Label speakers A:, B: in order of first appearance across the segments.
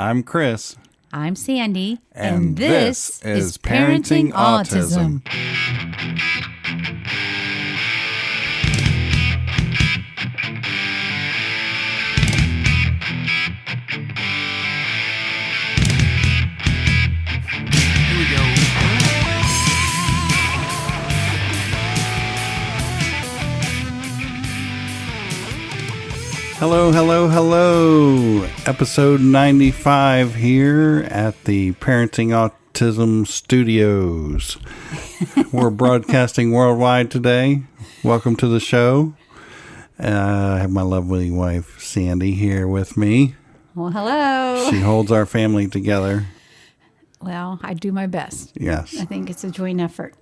A: I'm Chris.
B: I'm Sandy.
A: And this is Parenting Autism.
C: Here we go.
A: Hello. Episode 95 here at the Parenting Autism Studios. We're broadcasting worldwide today. Welcome to the show. I have my lovely wife, Sandy, here with me.
B: Well, hello.
A: She holds our family together.
B: Well, I do my best.
A: Yes.
B: I think it's a joint effort.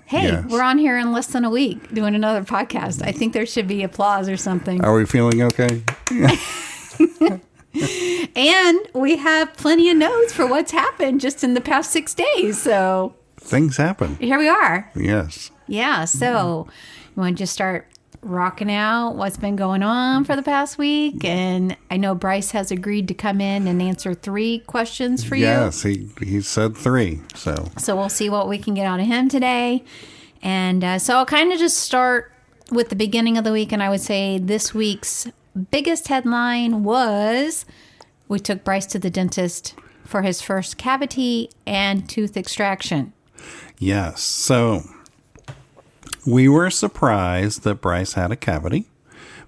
B: Hey,
A: Yes.
B: We're on here in less than a week doing another podcast. I think there should be applause or something.
A: Are we feeling okay?
B: And we have plenty of notes for what's happened just in the past 6 days. So
A: Things happen.
B: here we are.
A: Yes.
B: Yeah. So you want to just start rocking out what's been going on for the past week? And I know Bryce has agreed to come in and answer 3 questions for you.
A: Yes, he said 3.
B: So we'll see what we can get out of him today. And so I'll kind of just start with the beginning of the week. And I would say this week's biggest headline was we took Bryce to the dentist for his first cavity and tooth extraction.
A: Yes. So we were surprised that Bryce had a cavity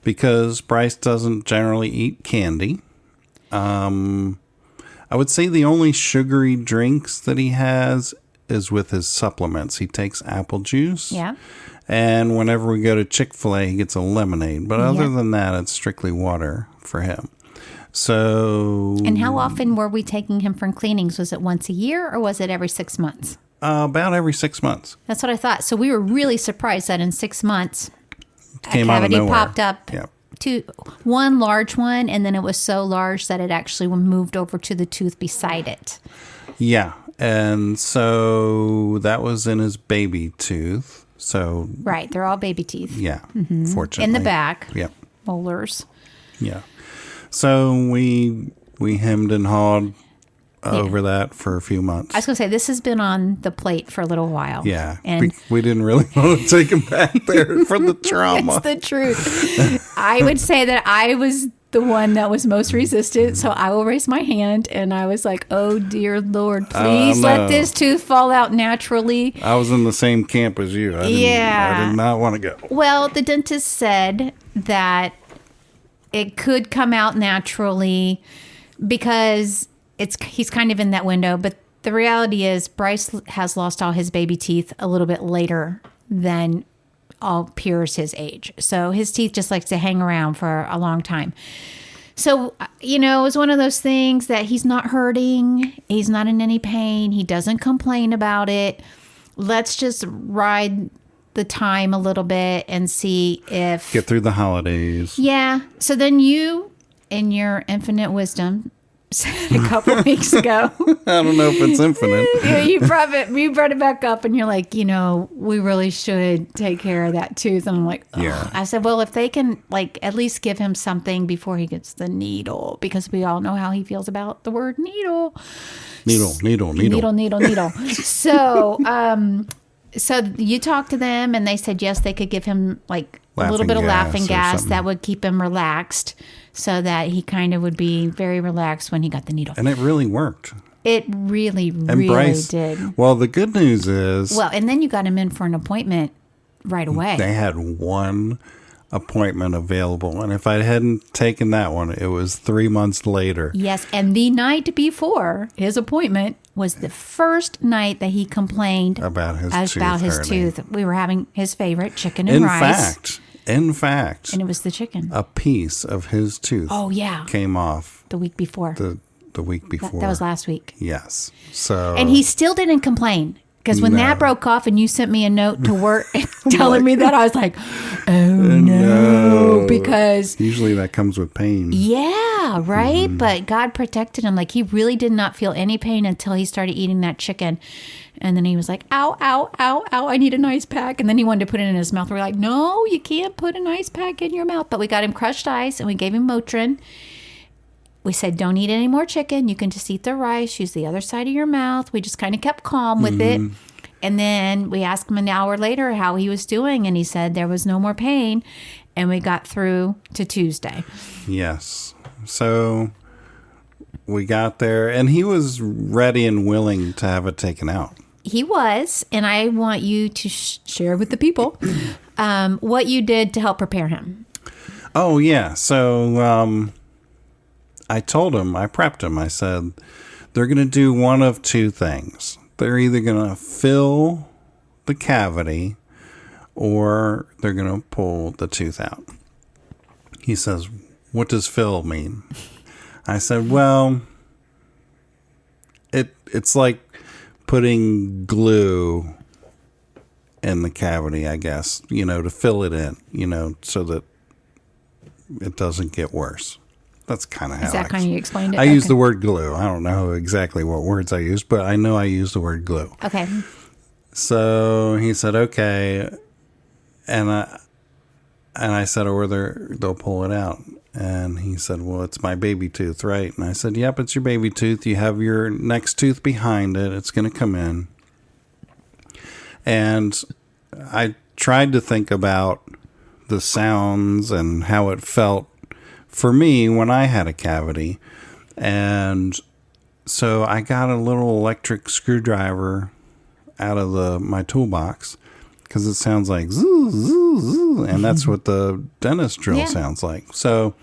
A: because Bryce doesn't generally eat candy. I would say the only sugary drinks that he has is with his supplements. He takes apple juice.
B: Yeah.
A: And whenever we go to Chick-fil-A, he gets a lemonade. But other
B: Yeah.
A: than that, it's strictly water for him. So...
B: And how often were we taking him for cleanings? Was it once a year or was it every 6 months?
A: about every 6 months.
B: That's what I thought. So we were really surprised that in 6 months,
A: Came
B: a
A: out of
B: cavity
A: nowhere.
B: popped up.
A: Yep.
B: One large one, and then it was so large that it actually moved over to the tooth beside it.
A: Yeah. And so that was in his baby tooth. So,
B: Right, they're all baby teeth.
A: yeah, fortunately.
B: In the back.
A: Yep.
B: Molars.
A: Yeah. So we hemmed and hawed over that for a few months.
B: I was going to say, this has been on the plate for a little while.
A: Yeah.
B: And
A: We didn't really want to take him back there for the trauma.
B: it's the truth. I would say that I was the one that was most resistant, so I will raise my hand, and I was like, oh, dear Lord, please
A: no.
B: let this tooth fall out naturally.
A: I was in the same camp as you. I did not want to go.
B: Well, the dentist said that it could come out naturally because he's kind of in that window. But the reality is Bryce has lost all his baby teeth a little bit later than all peers his age. So his teeth just like to hang around for a long time. So, it was one of those things that he's not hurting. He's not in any pain. He doesn't complain about it. Let's just ride the time a little bit and see if...
A: Get through the holidays.
B: Yeah. So then you, in your infinite wisdom, said a couple weeks ago...
A: I don't know if it's infinite.
B: you brought it back up and you're like, we really should take care of that tooth. And I'm like, ugh.
A: Yeah.
B: I said, well, if they can at least give him something before he gets the needle, because we all know how he feels about the word needle.
A: Needle.
B: Needle. So you talked to them and they said, yes, they could give him a little bit of laughing gas that would keep him relaxed so that he kind of would be very relaxed when he got the needle.
A: And it really worked.
B: It really
A: Bryce,
B: did.
A: Well, the good news is...
B: Well, and then you got him in for an appointment right away.
A: They had one appointment available. And if I hadn't taken that one, it was 3 months later.
B: Yes, and the night before his appointment was the first night that he complained
A: about his
B: tooth. We were having his favorite chicken and rice.
A: In fact,
B: and it was the chicken.
A: A piece of his tooth came off
B: the week before.
A: The week before.
B: That was last week.
A: Yes. So
B: and he still didn't complain. Because when that broke off and you sent me a note to work telling me that, I was like, oh no. Because
A: usually that comes with pain.
B: Yeah, right? But God protected him. He really did not feel any pain until he started eating that chicken. And then he was like, ow, ow, ow, ow, I need an ice pack. And then he wanted to put it in his mouth. We're like, no, you can't put an ice pack in your mouth. But we got him crushed ice and we gave him Motrin. And he was like, oh, I need an ice pack. And then he wanted to put it in his mouth. We're like, no, you can't put an ice pack in your mouth. But we got him crushed ice and we gave him Motrin. And we said, don't eat any more chicken. You can just eat the rice. Use the other side of your mouth. We just kind of kept calm with it. And then we asked him an hour later how he was doing. And he said there was no more pain. And we got through to Tuesday.
A: Yes. So we got there, and he was ready and willing to have it taken out.
B: He was. And I want you to share with the people what you did to help prepare him.
A: Oh, yeah. So I told him, I prepped him. I said, they're going to do one of two things. They're either going to fill the cavity or they're going to pull the tooth out. He says, what does fill mean? I said, well, it's like putting glue in the cavity, I guess, to fill it in, so that it doesn't get worse. That's kind of how
B: Is that kind of you explained it?
A: I use the word glue. I don't know exactly what words I use, but I know I use the word glue.
B: Okay.
A: So he said, okay. And I said, or they'll pull it out. And he said, well, it's my baby tooth, right? And I said, yep, it's your baby tooth. You have your next tooth behind it. It's going to come in. And I tried to think about the sounds and how it felt for me when I had a cavity. And so I got a little electric screwdriver out of my toolbox, because it sounds like zoo, zoo, zoo, and that's what the dentist drill sounds like. So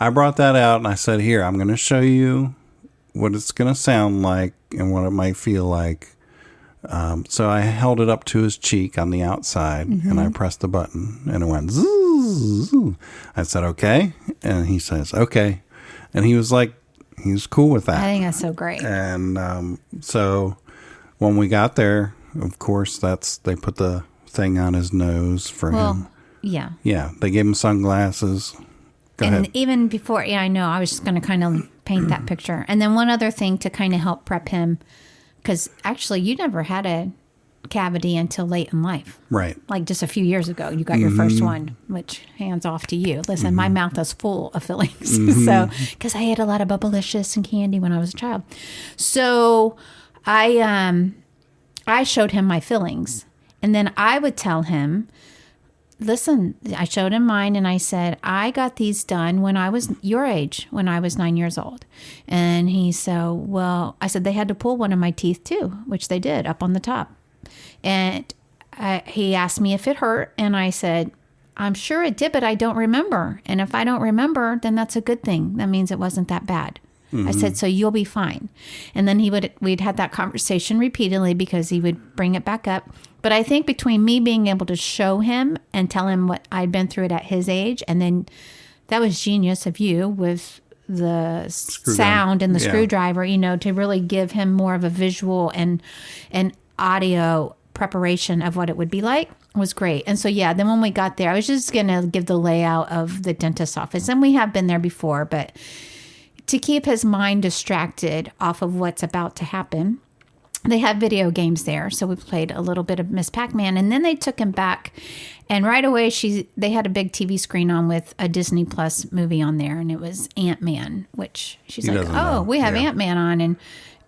A: I brought that out and I said, here, I'm going to show you what it's going to sound like and what it might feel like. So I held it up to his cheek on the outside, and I pressed the button, and it went zoo, zoo. I said, okay. And he says, okay. And he was cool with that.
B: I think that's so great.
A: And so when we got there, of course, they put the thing on his nose for him.
B: Yeah.
A: Yeah. They gave him sunglasses. Go ahead.
B: Even before, I know, I was just going to kind of paint that picture. And then one other thing to kind of help prep him, because actually you never had a cavity until late in life.
A: Right.
B: Like just a few years ago, you got your first one, which hands off to you. Listen, my mouth is full of fillings. So, because I ate a lot of Bubblicious and candy when I was a child. So I showed him my fillings, and then I would tell him, listen, I showed him mine, and I said, I got these done when I was your age, when I was 9 years old. And he said, well, I said, they had to pull one of my teeth too, which they did up on the top. And he asked me if it hurt, and I said, I'm sure it did, but I don't remember. And if I don't remember, then that's a good thing. That means it wasn't that bad. I said, so you'll be fine. And then we'd had that conversation repeatedly, because he would bring it back up. But I think between me being able to show him and tell him what I'd been through it at his age, and then that was genius of you with the sound and the screwdriver, to really give him more of a visual and audio preparation of what it would be like, was great. And so, then when we got there, I was just going to give the layout of the dentist's office. And we have been there before, but to keep his mind distracted off of what's about to happen, they had video games there. So we played a little bit of Miss Pac-Man, and then they took him back, and right away they had a big TV screen on with a Disney Plus movie on there, and it was Ant-Man, which she's like, oh, we have Ant-Man on, and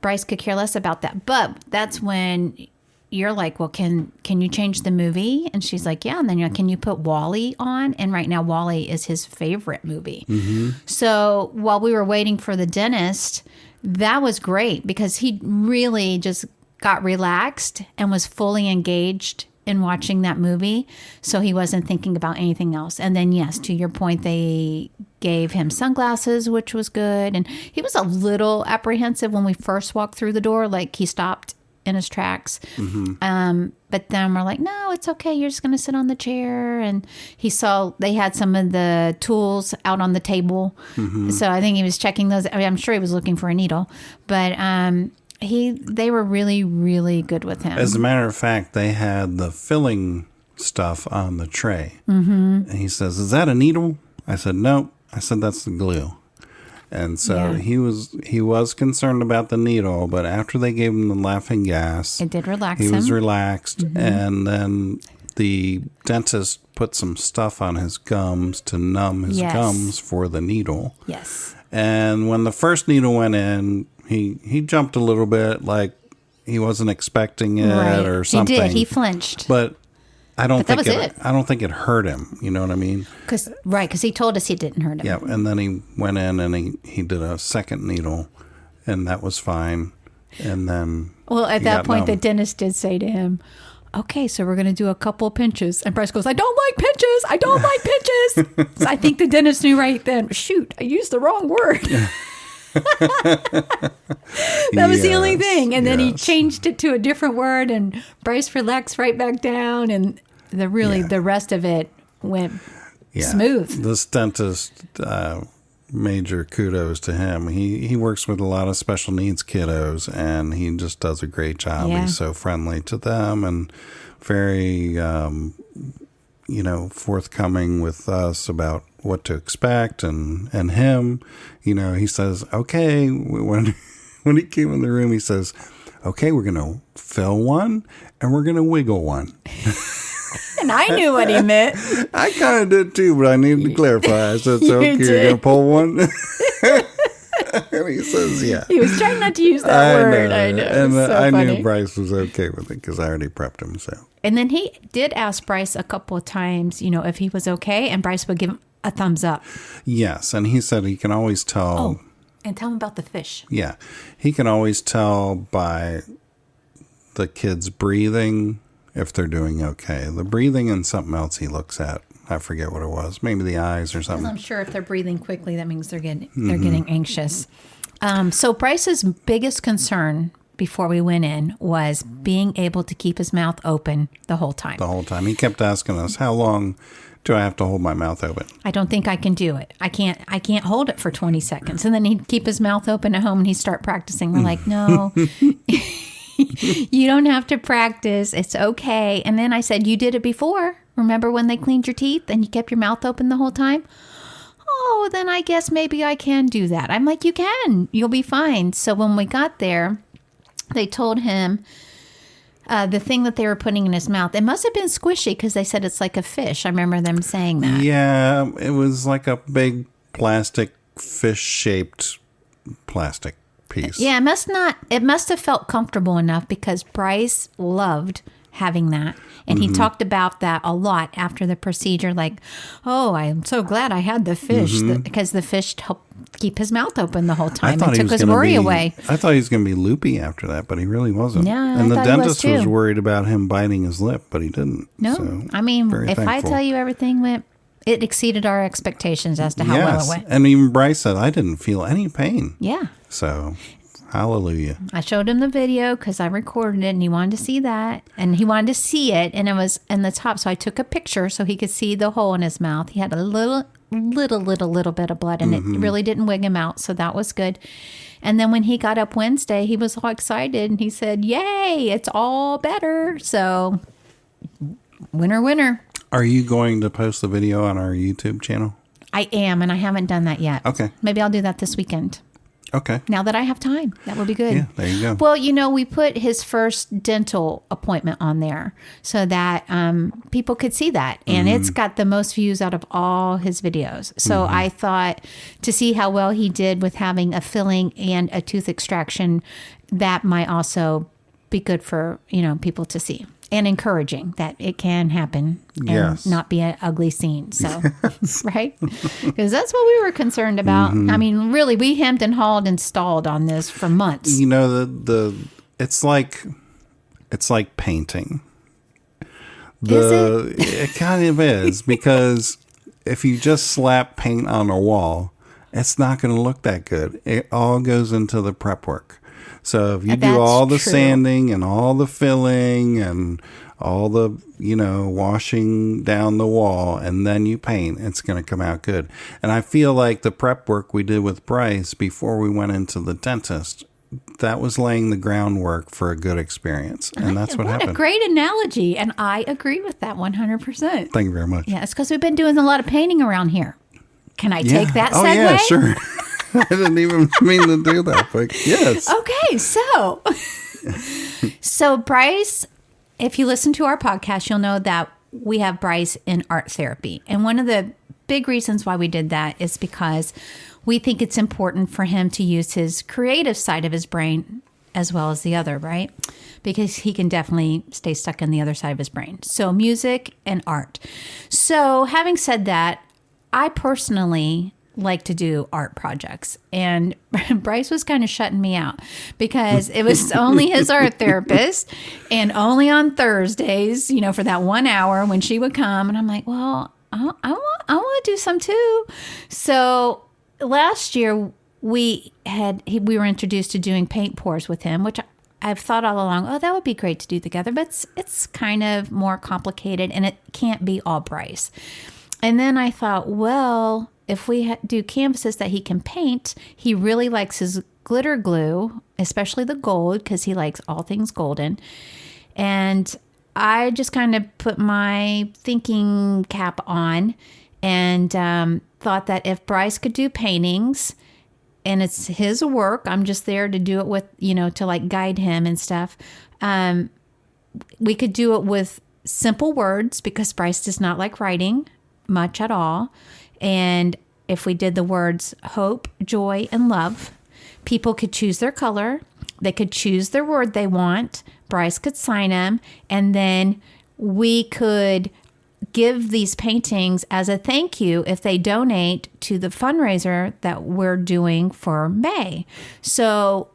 B: Bryce could care less about that. But that's when you're like, well, can you change the movie? And she's like, yeah. And then you're like, can you put Wall-E on? And right now Wall-E is his favorite movie. So while we were waiting for the dentist, that was great, because he really just got relaxed and was fully engaged in watching that movie. So he wasn't thinking about anything else. And then, yes, to your point, they gave him sunglasses, which was good. And he was a little apprehensive when we first walked through the door, like he stopped in his tracks. But then we're like, no, it's okay. You're just going to sit on the chair. And he saw they had some of the tools out on the table. So I think he was checking those. I mean, I'm sure he was looking for a needle, but they were really, really good with him.
A: As a matter of fact, they had the filling stuff on the tray. And he says, is that a needle? I said, nope. I said, that's the glue. And so he was concerned about the needle, but after they gave him the laughing gas,
B: it did relax him.
A: He was relaxed, and then the dentist put some stuff on his gums to numb his gums for the needle.
B: Yes.
A: And when the first needle went in, he jumped a little bit, like he wasn't expecting it or something.
B: He did. He flinched.
A: But I don't think
B: it.
A: I don't think it hurt him. You know what I mean?
B: Because he told us he didn't hurt him.
A: Yeah, and then he went in and he did a second needle, and that was fine. And then
B: at that point, the dentist did say to him, "Okay, so we're going to do a couple pinches." And Bryce goes, "I don't like pinches. I don't like pinches." So I think the dentist knew right then. Shoot, I used the wrong word. That was the only thing. And then he changed it to a different word, and Bryce relaxed right back down, and the rest of it went smooth.
A: This dentist, major kudos to him. He works with a lot of special needs kiddos, and he just does a great job.
B: Yeah.
A: He's so friendly to them and very, forthcoming with us about what to expect. And him, he says, okay, when he came in the room, he says, okay, we're going to fill one and we're going to wiggle one.
B: And I knew what he meant.
A: I kind of did too, but I needed to clarify. I said, so okay, you're going to pull one? And he says, yeah.
B: He was trying not to use that word. I know.
A: And
B: so
A: I
B: funny.
A: knew Bryce was okay with it because I already prepped him. So.
B: And then he did ask Bryce a couple of times, if he was okay, and Bryce would give him a thumbs up.
A: Yes, and he said he can always tell.
B: Oh, and tell him about the fish.
A: Yeah, he can always tell by the kids breathing if they're doing okay. The breathing and something else he looks at. I forget what it was. Maybe the eyes or something.
B: I'm sure if they're breathing quickly, that means they're getting anxious. So Bryce's biggest concern before we went in was being able to keep his mouth open the whole time.
A: The whole time. He kept asking us, how long do I have to hold my mouth open?
B: I don't think I can do it. I can't hold it for 20 seconds. And then he'd keep his mouth open at home and he'd start practicing. We're like, no, you don't have to practice. It's okay. And then I said, you did it before. Remember when they cleaned your teeth and you kept your mouth open the whole time? Oh, then I guess maybe I can do that. I'm like, you can. You'll be fine. So when we got there, they told him the thing that they were putting in his mouth, it must have been squishy because they said it's like a fish. I remember them saying that.
A: Yeah, it was like a big plastic fish-shaped plastic piece.
B: Yeah, it must have felt comfortable enough because Bryce loved having that. And he talked about that a lot after the procedure, like, oh, I'm so glad I had the fish because the fish helped keep his mouth open the whole time and took his worry away.
A: I thought he was going to be loopy after that, but he really wasn't.
B: Yeah,
A: and the dentist
B: was
A: was worried about him biting his lip, but he didn't.
B: No,
A: so,
B: I mean, if
A: thankful.
B: I tell you everything went, it exceeded our expectations as to how well it went.
A: And even Bryce said, I didn't feel any pain.
B: Yeah.
A: So, hallelujah.
B: I showed him the video because I recorded it and he wanted to see that. And he wanted to see it and it was in the top. So I took a picture so he could see the hole in his mouth. He had a little bit of blood and it really didn't wig him out. So that was good. And then when he got up Wednesday, he was all excited and he said, yay, it's all better. So winner.
A: Are you going to post the video on our YouTube channel?
B: I am, and I haven't done that yet.
A: Okay.
B: Maybe I'll do that this weekend.
A: Okay.
B: Now that I have time, that would be good.
A: Yeah, there you go.
B: Well, we put his first dental appointment on there so that people could see that. And it's got the most views out of all his videos. So I thought to see how well he did with having a filling and a tooth extraction, that might also be good for, people to see. And encouraging that it can happen and not be an ugly scene. So, right? Because that's what we were concerned about. I mean, really, we hemmed and hawed and stalled on this for months.
A: It's like painting.
B: Is it?
A: It kind of is, because if you just slap paint on a wall, it's not going to look that good. It all goes into the prep work. So if you do all the sanding and all the filling and all the, washing down the wall and then you paint, it's going to come out good. And I feel like the prep work we did with Bryce before we went into the dentist, that was laying the groundwork for a good experience. And that's what happened.
B: What a great analogy. And I agree with that 100%.
A: Thank you very much.
B: Yeah, it's because we've been doing a lot of painting around here. Can I take that segue?
A: Oh, yeah, sure. I didn't even mean to do that, but yes.
B: Okay, so Bryce, if you listen to our podcast, you'll know that we have Bryce in art therapy. And one of the big reasons why we did that is because we think it's important for him to use his creative side of his brain as well as the other, right? Because he can definitely stay stuck in the other side of his brain. So music and art. So having said that, I personally like to do art projects. And Bryce was kind of shutting me out because it was only his art therapist and only on Thursdays, for that 1 hour when she would come. And I'm like, well, I want to do some too. So last year we were introduced to doing paint pours with him, which I've thought all along, that would be great to do together, but it's kind of more complicated and it can't be all Bryce. And then I thought, well, if we do canvases that he can paint, he really likes his glitter glue, especially the gold, because he likes all things golden. And I just kind of put my thinking cap on and thought that if Bryce could do paintings, and it's his work, I'm just there to do it with, to like guide him and stuff. We could do it with simple words because Bryce does not like writing much at all. And if we did the words hope, joy, and love, people could choose their color. They could choose their word they want. Bryce could sign them. And then we could give these paintings as a thank you if they donate to the fundraiser that we're doing for May. So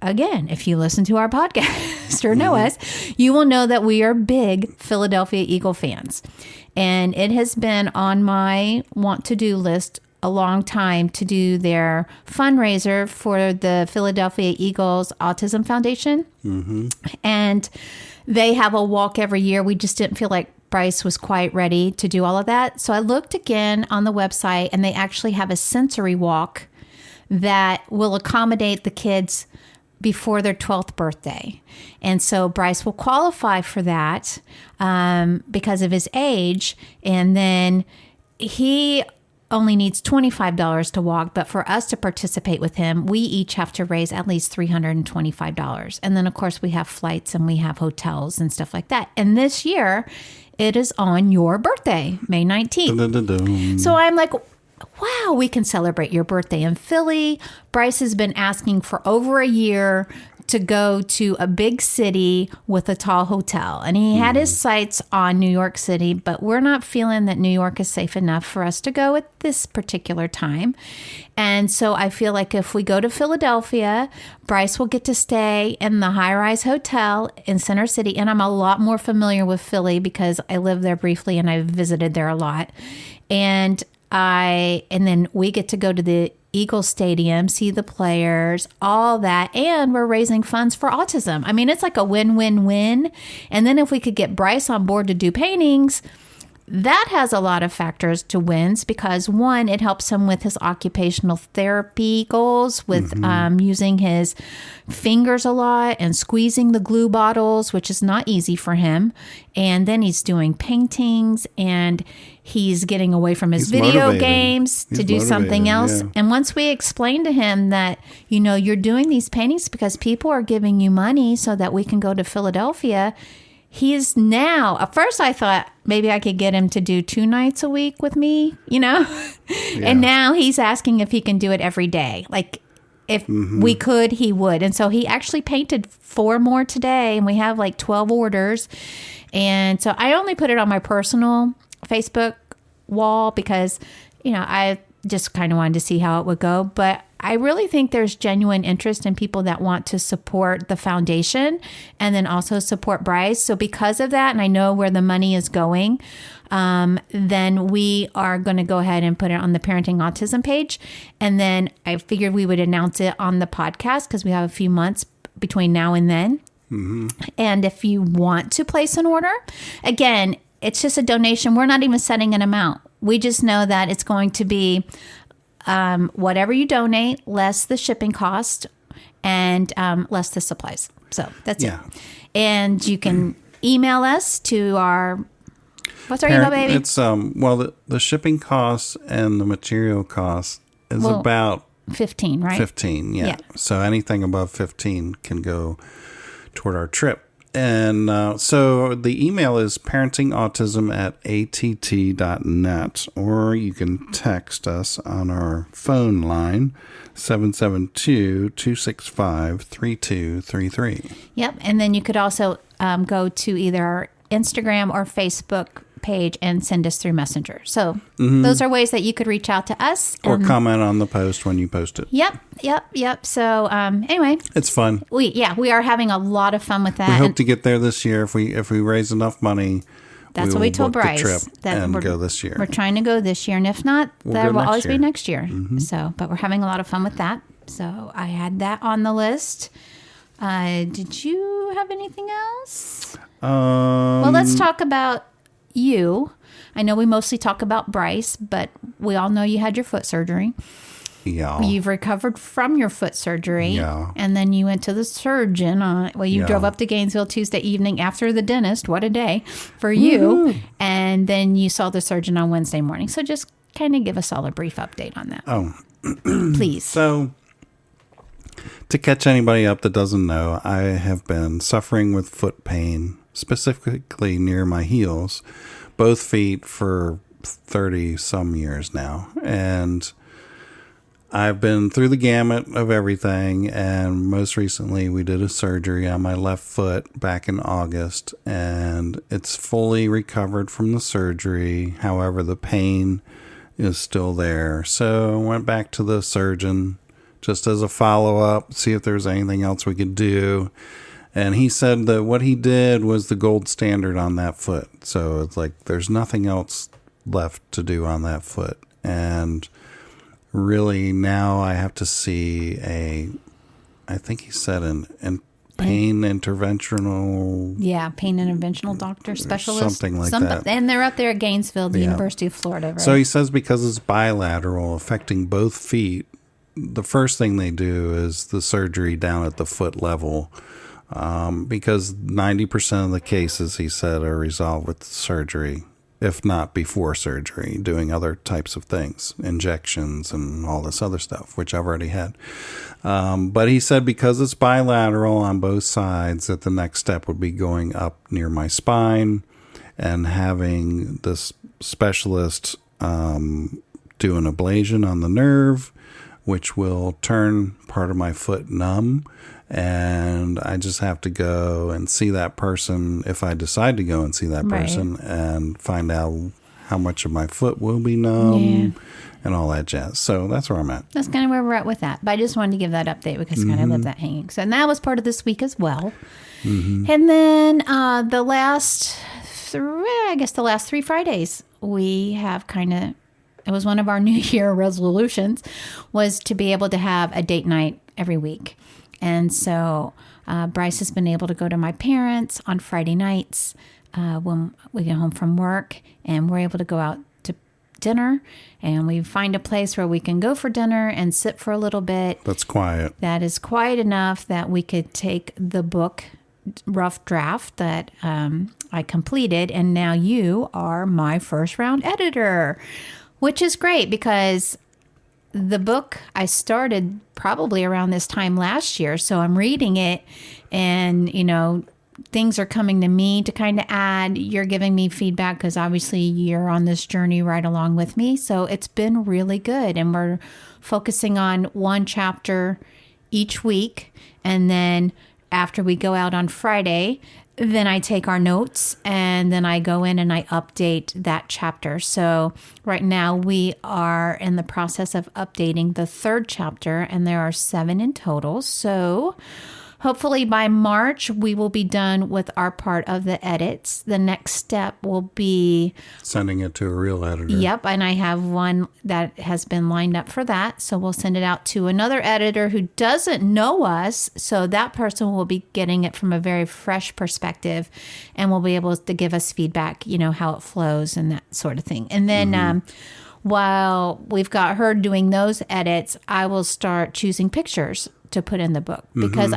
B: again, if you listen to our podcast or know us, you will know that we are big Philadelphia Eagle fans. And it has been on my want-to-do list a long time to do their fundraiser for the Philadelphia Eagles Autism Foundation. Mm-hmm. And they have a walk every year. We just didn't feel like Bryce was quite ready to do all of that. So I looked again on the website, and they actually have a sensory walk that will accommodate the kids before their 12th birthday. And so Bryce will qualify for that because of his age. And then he only needs $25 to walk, but for us to participate with him, we each have to raise at least $325. And then, of course, we have flights and we have hotels and stuff like that. And this year, it is on your birthday, May 19th.
A: Dun-dun-dun-dun.
B: So I'm like, wow, we can celebrate your birthday in Philly. Bryce has been asking for over a year to go to a big city with a tall hotel. And he had his sights on New York City, but we're not feeling that New York is safe enough for us to go at this particular time. And so I feel like if we go to Philadelphia, Bryce will get to stay in the high-rise hotel in Center City. And I'm a lot more familiar with Philly because I lived there briefly and I visited there a lot. And then we get to go to the Eagle Stadium, see the players, all that. And we're raising funds for autism. I mean, it's like a win-win-win. And then if we could get Bryce on board to do paintings, that has a lot of factors to wins because one, it helps him with his occupational therapy goals with using his fingers a lot and squeezing the glue bottles, which is not easy for him. And then he's doing paintings and he's getting away from his video games to do something else. Yeah. And once we explain to him that, you're doing these paintings because people are giving you money so that we can go to Philadelphia, he's now, at first I thought maybe I could get him to do 2 nights a week with me, Yeah. And now he's asking if he can do it every day. Like if we could, he would. And so he actually painted 4 more today and we have like 12 orders. And so I only put it on my personal Facebook wall because, I just kind of wanted to see how it would go. But I really think there's genuine interest in people that want to support the foundation and then also support Bryce. So because of that, and I know where the money is going, then we are going to go ahead and put it on the Parenting Autism page. And then I figured we would announce it on the podcast because we have a few months between now and then. Mm-hmm. And if you want to place an order, again, it's just a donation. We're not even setting an amount. We just know that it's going to be whatever you donate, less the shipping cost and less the supplies. So that's it. And you can email us to our, what's our email, baby?
A: It's, the shipping costs and the material costs is about
B: 15, right?
A: 15, yeah. So anything above 15 can go toward our trip. And so the email is parentingautism@att.net, or you can text us on our phone line, 772-265-3233.
B: Yep. And then you could also go to either our Instagram or Facebook page and send us through Messenger. So those are ways that you could reach out to us.
A: Or comment on the post when you post it.
B: Yep. So anyway.
A: It's fun.
B: We are having a lot of fun with that.
A: We hope to get there this year. If we raise enough money,
B: that's what we told
A: book
B: Bryce.
A: The trip
B: that
A: and go this year.
B: We're trying to go this year. And if not, there will always be next year.
A: Mm-hmm.
B: So, but we're having a lot of fun with that. So I had that on the list. Did you have anything else? Well, let's talk about you. I know we mostly talk about Bryce, but we all know you had your foot surgery.
A: Yeah.
B: You've recovered from your foot surgery.
A: Yeah.
B: And then you went to the surgeon. You drove up to Gainesville Tuesday evening after the dentist. What a day for you.
A: Woo-hoo.
B: And then you saw the surgeon on Wednesday morning. So just kind of give us all a brief update on that.
A: Oh.
B: Please.
A: So, to catch anybody up that doesn't know, I have been suffering with foot pain, specifically near my heels, both feet, for 30 some years now. And I've been through the gamut of everything. And most recently, we did a surgery on my left foot back in August, and it's fully recovered from the surgery. However, the pain is still there. So I went back to the surgeon just as a follow-up, see if there's anything else we could do. And he said that what he did was the gold standard on that foot. So it's like there's nothing else left to do on that foot. And really now I have to see I think he said an pain interventional.
B: Yeah, pain interventional doctor, specialist.
A: Something like that.
B: And they're up there at Gainesville, the University of Florida, right?
A: So he says because it's bilateral, affecting both feet, the first thing they do is the surgery down at the foot level, because 90% of the cases, he said, are resolved with surgery, if not before surgery, doing other types of things, injections and all this other stuff, which I've already had. But he said because it's bilateral on both sides, that the next step would be going up near my spine and having this specialist do an ablation on the nerve, which will turn part of my foot numb. And I just have to go and see that person, if I decide to go and see that person, and find out how much of my foot will be numb and all that jazz. So that's where I'm at.
B: That's kind of where we're at with that. But I just wanted to give that update because kind of left that hanging. So and that was part of this week as well. Mm-hmm. And then the last 3 Fridays, we have it was one of our New Year resolutions, was to be able to have a date night every week. And so Bryce has been able to go to my parents on Friday nights when we get home from work, and we're able to go out to dinner, and we find a place where we can go for dinner and sit for a little bit.
A: That's quiet.
B: That is quiet enough that we could take the book rough draft that I completed, and now you are my first round editor, which is great because the book I started probably around this time last year. So I'm reading it and, things are coming to me to kind of add. You're giving me feedback because obviously you're on this journey right along with me. So it's been really good. And we're focusing on one chapter each week. And then after we go out on Friday, then I take our notes and then I go in and I update that chapter. So right now we are in the process of updating the 3rd chapter, and there are 7 in total. So hopefully by March, we will be done with our part of the edits. The next step will be
A: sending it to a real editor.
B: Yep. And I have one that has been lined up for that. So we'll send it out to another editor who doesn't know us. So that person will be getting it from a very fresh perspective and will be able to give us feedback, how it flows and that sort of thing. And then while we've got her doing those edits, I will start choosing pictures to put in the book because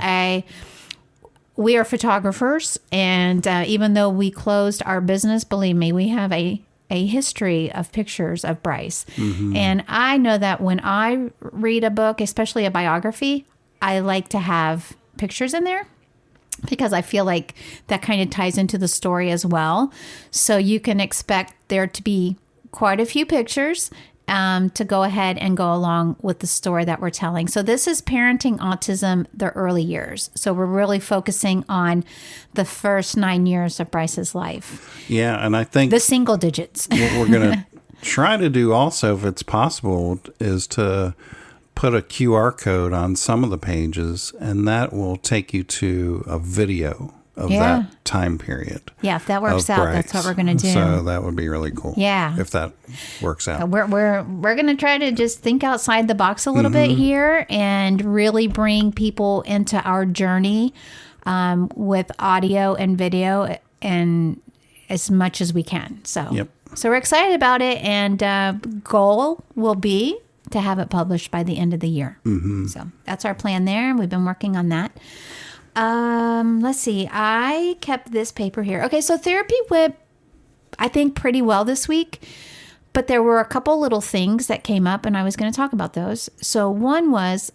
B: we are photographers, and even though we closed our business, believe me, we have a history of pictures of Bryce. And I know that when I read a book, especially a biography, I like to have pictures in there because I feel like that kind of ties into the story as well. So you can expect there to be quite a few pictures to go ahead and go along with the story that we're telling. So this is Parenting Autism, the Early Years. So we're really focusing on the first 9 years of Bryce's life.
A: Yeah, and I think
B: the single digits.
A: What we're going to try to do also, if it's possible, is to put a QR code on some of the pages, and that will take you to a video of that time period.
B: Yeah, if that works out, that's what we're going to do.
A: So that would be really cool.
B: Yeah.
A: If that works out.
B: We're going to try to just think outside the box a little bit here and really bring people into our journey with audio and video and as much as we can. So, so we're excited about it, and goal will be to have it published by the end of the year. So that's our plan there. We've been working on that. Let's see. I kept this paper here. Okay, so therapy went, I think, pretty well this week, but there were a couple little things that came up, and I was going to talk about those. So one was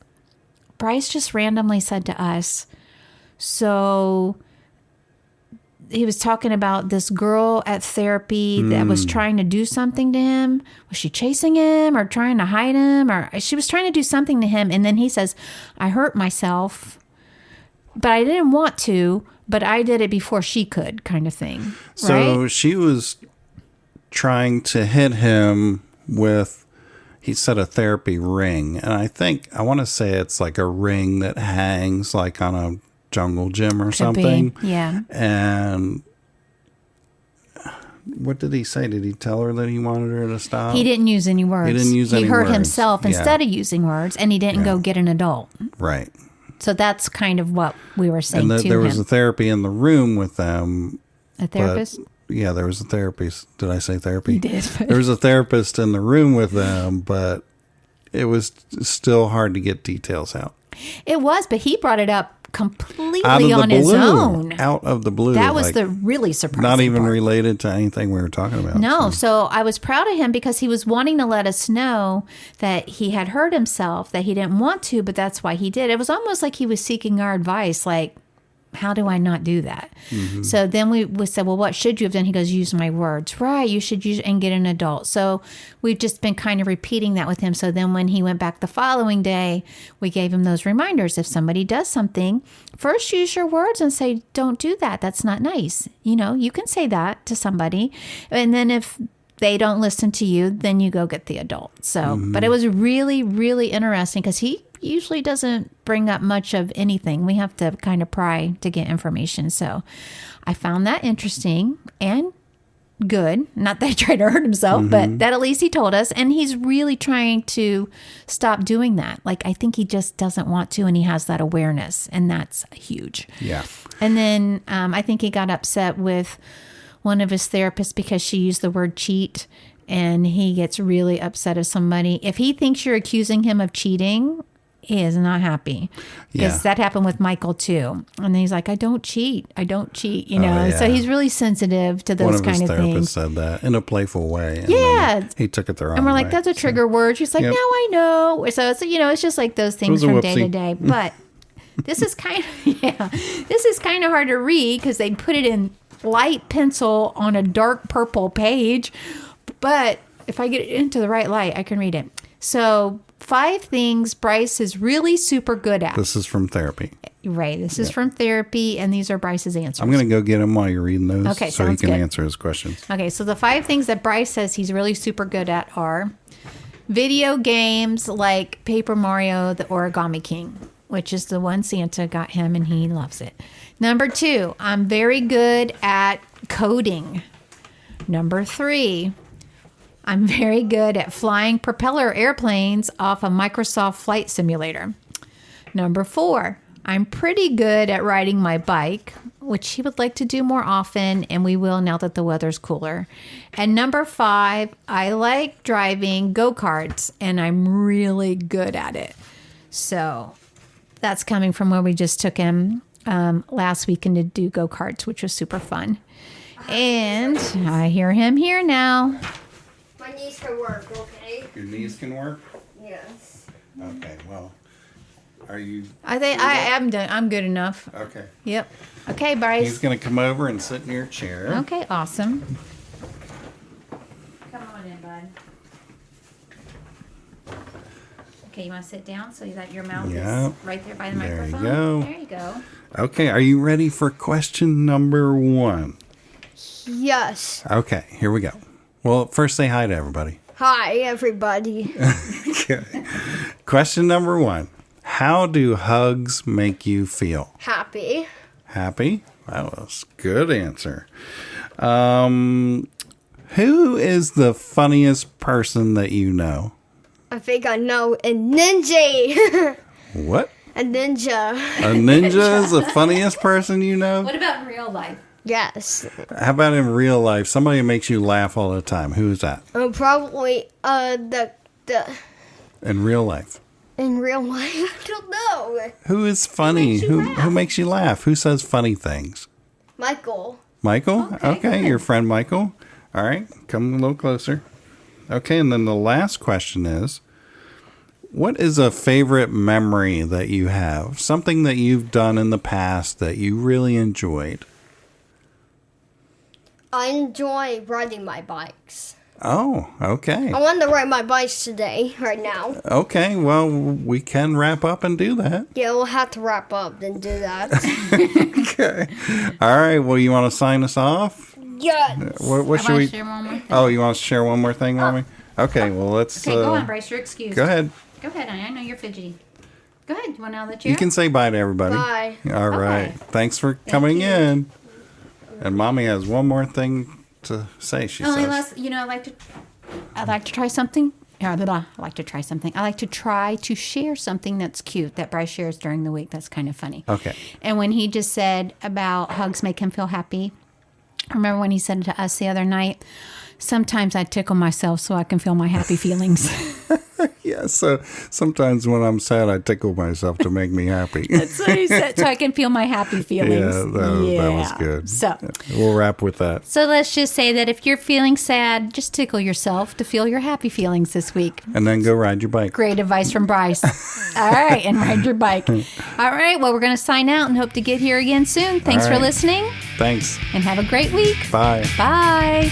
B: Bryce just randomly said to us, so he was talking about this girl at therapy that was trying to do something to him. Was she chasing him or trying to hide him? Or she was trying to do something to him. And then he says, I hurt myself, but I didn't want to, but I did it before she could, kind of thing.
A: So she was trying to hit him with, he said, a therapy ring. And I want to say it's like a ring that hangs like on a jungle gym or something.
B: Yeah.
A: And what did he say? Did he tell her that he wanted her to stop?
B: He didn't use any words.
A: He didn't use any words.
B: He hurt himself instead of using words, and he didn't go get an adult.
A: Right.
B: So that's kind of what we were saying
A: to him.
B: And
A: there was a therapy in the room with them.
B: A therapist?
A: Yeah, there was a therapist. Did I say therapy?
B: You did.
A: There was a therapist in the room with them, but it was still hard to get details out.
B: It was, but he brought it up completely
A: on
B: his own.
A: Out of the blue.
B: That was the really surprising
A: Not even
B: part.
A: related to anything we were talking about.
B: No, so I was proud of him because he was wanting to let us know that he had hurt himself, that he didn't want to, but that's why he did. It was almost like he was seeking our advice, like, how do I not do that? So then we said, well, what should you have done? He goes, use my words. Right, you should use and get an adult. So we've just been kind of repeating that with him. So then when he went back the following day, we gave him those reminders. If somebody does something, first use your words and say, don't do that. That's not nice. You know, you can say that to somebody. And then if they don't listen to you, then you go get the adult. So, but it was really, really interesting because he usually doesn't bring up much of anything. We have to kind of pry to get information. So I found that interesting and good. Not that he tried to hurt himself, but that at least he told us. And he's really trying to stop doing that. Like, I think he just doesn't want to, and he has that awareness, and that's huge.
A: Yeah.
B: And then I think he got upset with one of his therapists because she used the word cheat, and he gets really upset if somebody, if he thinks you're accusing him of cheating, he is not happy, because that happened with Michael too. And he's like, I don't cheat, you know. So he's really sensitive to those kind of things.
A: One of his therapists said that in a playful way. And he took it the wrong way.
B: And we're like, that's a trigger word. She's like, no, I know. So it's, you know, it's just like those things from day to day. But this is kind of, this is kind of hard to read because they put it in light pencil on a dark purple page. But if I get it into the right light, I can read it. So 5 things Bryce is really super good at.
A: This is from therapy.
B: Right. This is from therapy, and these are Bryce's answers.
A: I'm going to go get him while you're reading those,
B: okay,
A: so he can
B: good.
A: answer his questions.
B: Okay, so the 5 things that Bryce says he's really super good at are video games like Paper Mario, the Origami King, which is the one Santa got him, and he loves it. Number 2, I'm very good at coding. Number 3, I'm very good at flying propeller airplanes off a Microsoft Flight Simulator. Number 4, I'm pretty good at riding my bike, which he would like to do more often, and we will now that the weather's cooler. And number 5, I like driving go-karts, and I'm really good at it. So that's coming from where we just took him last weekend to do go-karts, which was super fun. And I hear him here now.
C: My knees can work, okay?
A: Your knees can work?
C: Yes.
A: Okay, well, Are you?
B: I think I am done. I'm good enough.
A: Okay.
B: Yep. Okay, Bryce.
A: He's going to come over and sit in your chair.
B: Okay, awesome. Come on in, bud. Okay, you want to sit down so that your mouth is right there by the
A: There you
B: microphone?
A: go.
B: There you go.
A: Okay, are you ready for question number 1?
C: Yes.
A: Okay, here we go. Well, first say hi to everybody.
C: Hi, everybody.
A: Okay. Question number 1. How do hugs make you feel?
C: Happy.
A: Happy? That was a good answer. Who is the funniest person that you know?
C: I think I know a ninja.
A: What?
C: A ninja.
A: A ninja is the funniest person you know?
B: What about in real life?
C: Yes.
A: How about in real life? Somebody who makes you laugh all the time. Who is that?
C: Probably the
A: In real life.
C: in real life. I don't know.
A: Who is funny?
B: makes you laugh?
A: Who makes you laugh? Who says funny things?
C: Michael.
A: Michael?
B: Okay, good.
A: Your friend Michael. All right, come a little closer. Okay, and then the last question is, what is a favorite memory that you have? Something that you've done in the past that you really enjoyed?
C: I enjoy riding my bikes.
A: Oh, okay.
C: I want to ride my bikes today, right now.
A: Okay, well, we can wrap up and do that.
C: Yeah, we'll have to wrap up and do that.
A: Okay. All right, well, you want to sign us off?
C: Yeah.
A: What
B: I
A: should
B: want
A: we...
B: to share one more thing.
A: Oh, you want to share one more thing, Mommy? Okay, well, let's...
B: Okay, go on, Bryce. You're excused.
A: Go ahead.
B: Go ahead, honey. I know you're fidgety. Go ahead. You want out of the chair?
A: You can say bye to everybody.
C: Bye.
A: All right.
B: Bye.
A: Thanks for coming
B: you.
A: in. And Mommy has one more thing to say, she
B: Only
A: says.
B: last, I like to try something. I like to try something. I like to try to share something that's cute that Bryce shares during the week. That's kind of funny.
A: Okay.
B: And when he just said about hugs make him feel happy, I remember when he said it to us the other night, sometimes I tickle myself so I can feel my happy feelings.
A: Yeah, so sometimes when I'm sad, I tickle myself to make me happy.
B: That's what he said, so I can feel my happy feelings.
A: That was good.
B: So
A: We'll wrap with that.
B: So let's just say that if you're feeling sad, just tickle yourself to feel your happy feelings this week.
A: And then go ride your bike.
B: Great advice from Bryce. All right, and ride your bike. All right, well, we're going to sign out and hope to get here again soon. Thanks
A: All
B: for
A: right.
B: listening,
A: Thanks.
B: and have a great week.
A: Bye.
B: Bye.